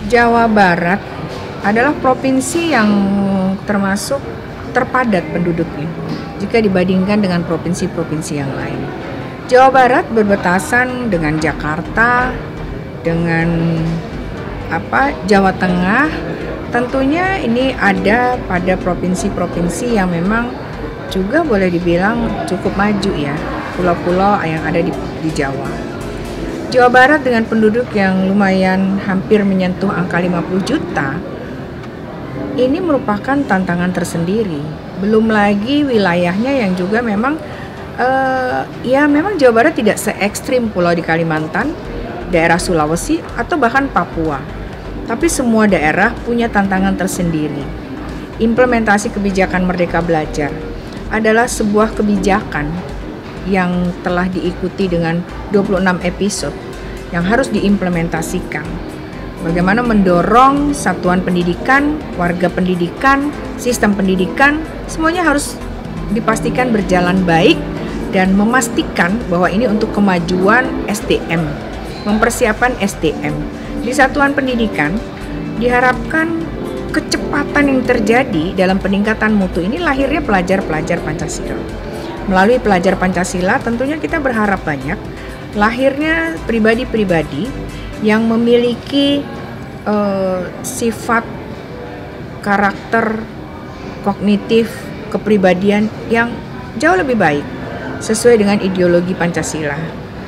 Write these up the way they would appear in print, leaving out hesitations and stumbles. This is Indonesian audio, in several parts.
Jawa Barat adalah provinsi yang termasuk terpadat penduduknya jika dibandingkan dengan provinsi-provinsi yang lain. Jawa Barat berbatasan dengan Jakarta, dengan Jawa Tengah. Tentunya ini ada pada provinsi-provinsi yang memang juga boleh dibilang cukup maju ya, pulau-pulau yang ada di Jawa. Jawa Barat dengan penduduk yang lumayan hampir menyentuh angka 50 juta, ini merupakan tantangan tersendiri. Belum lagi wilayahnya yang juga memang memang Jawa Barat tidak se-ekstrim pulau di Kalimantan, daerah Sulawesi, atau bahkan Papua. Tapi semua daerah punya tantangan tersendiri. Implementasi kebijakan Merdeka Belajar adalah sebuah kebijakan yang telah diikuti dengan 26 episode yang harus diimplementasikan. Bagaimana mendorong satuan pendidikan, warga pendidikan, sistem pendidikan, semuanya harus dipastikan berjalan baik dan memastikan bahwa ini untuk kemajuan SDM, mempersiapkan SDM. Di satuan pendidikan diharapkan kecepatan yang terjadi dalam peningkatan mutu ini lahirnya pelajar-pelajar Pancasila. Melalui pelajar Pancasila tentunya kita berharap banyak lahirnya pribadi-pribadi yang memiliki sifat karakter kognitif kepribadian yang jauh lebih baik sesuai dengan ideologi Pancasila,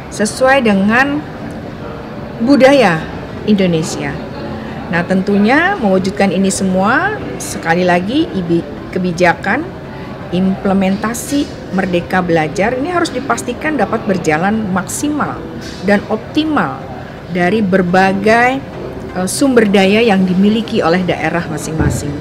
sesuai dengan budaya Indonesia. Nah, tentunya mewujudkan ini semua, sekali lagi kebijakan implementasi Merdeka Belajar ini harus dipastikan dapat berjalan maksimal dan optimal dari berbagai sumber daya yang dimiliki oleh daerah masing-masing.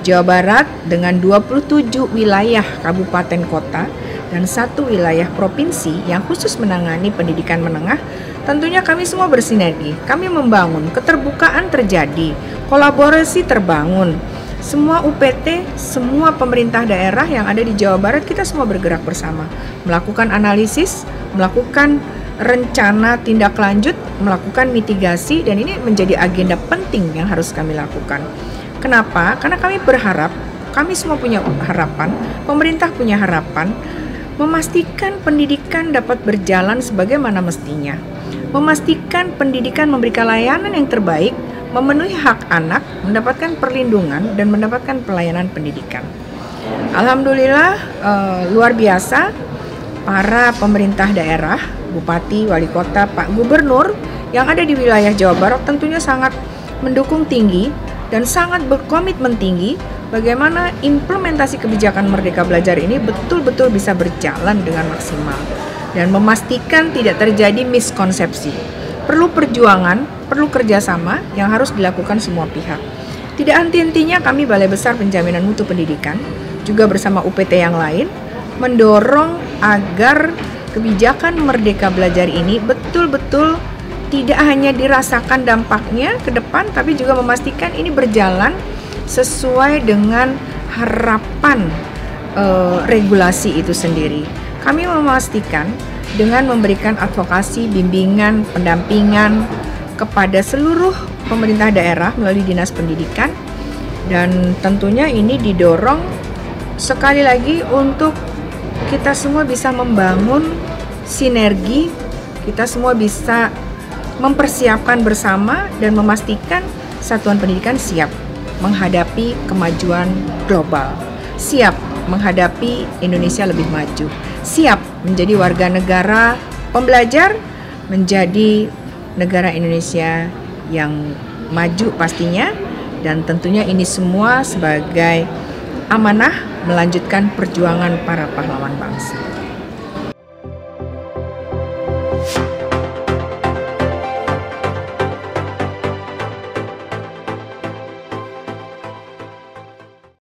Jawa Barat dengan 27 wilayah kabupaten kota dan 1 wilayah provinsi yang khusus menangani pendidikan menengah, tentunya kami semua bersinergi. Kami membangun, keterbukaan terjadi, kolaborasi terbangun. Semua UPT, semua pemerintah daerah yang ada di Jawa Barat, kita semua bergerak bersama, melakukan analisis, melakukan rencana tindak lanjut, melakukan mitigasi, dan ini menjadi agenda penting yang harus kami lakukan. Kenapa? Karena kami berharap, kami semua punya harapan, pemerintah punya harapan, memastikan pendidikan dapat berjalan sebagaimana mestinya, memastikan pendidikan memberikan layanan yang terbaik, memenuhi hak anak, mendapatkan perlindungan, dan mendapatkan pelayanan pendidikan. Alhamdulillah, luar biasa para pemerintah daerah, bupati, wali kota, Pak Gubernur yang ada di wilayah Jawa Barat tentunya sangat mendukung tinggi dan sangat berkomitmen tinggi bagaimana implementasi kebijakan Merdeka Belajar ini betul-betul bisa berjalan dengan maksimal dan memastikan tidak terjadi miskonsepsi. Perlu perjuangan, perlu kerjasama yang harus dilakukan semua pihak. Tidak henti-hentinya kami Balai Besar Penjaminan Mutu Pendidikan juga bersama UPT yang lain mendorong agar kebijakan Merdeka Belajar ini betul-betul tidak hanya dirasakan dampaknya ke depan, tapi juga memastikan ini berjalan sesuai dengan harapan regulasi itu sendiri. Kami memastikan dengan memberikan advokasi, bimbingan, pendampingan kepada seluruh pemerintah daerah melalui Dinas Pendidikan, dan tentunya ini didorong sekali lagi untuk kita semua bisa membangun sinergi, kita semua bisa mempersiapkan bersama dan memastikan satuan pendidikan siap menghadapi kemajuan global, siap menghadapi Indonesia lebih maju, siap menjadi warga negara pembelajar, menjadi negara Indonesia yang maju pastinya, dan tentunya ini semua sebagai amanah melanjutkan perjuangan para pahlawan bangsa.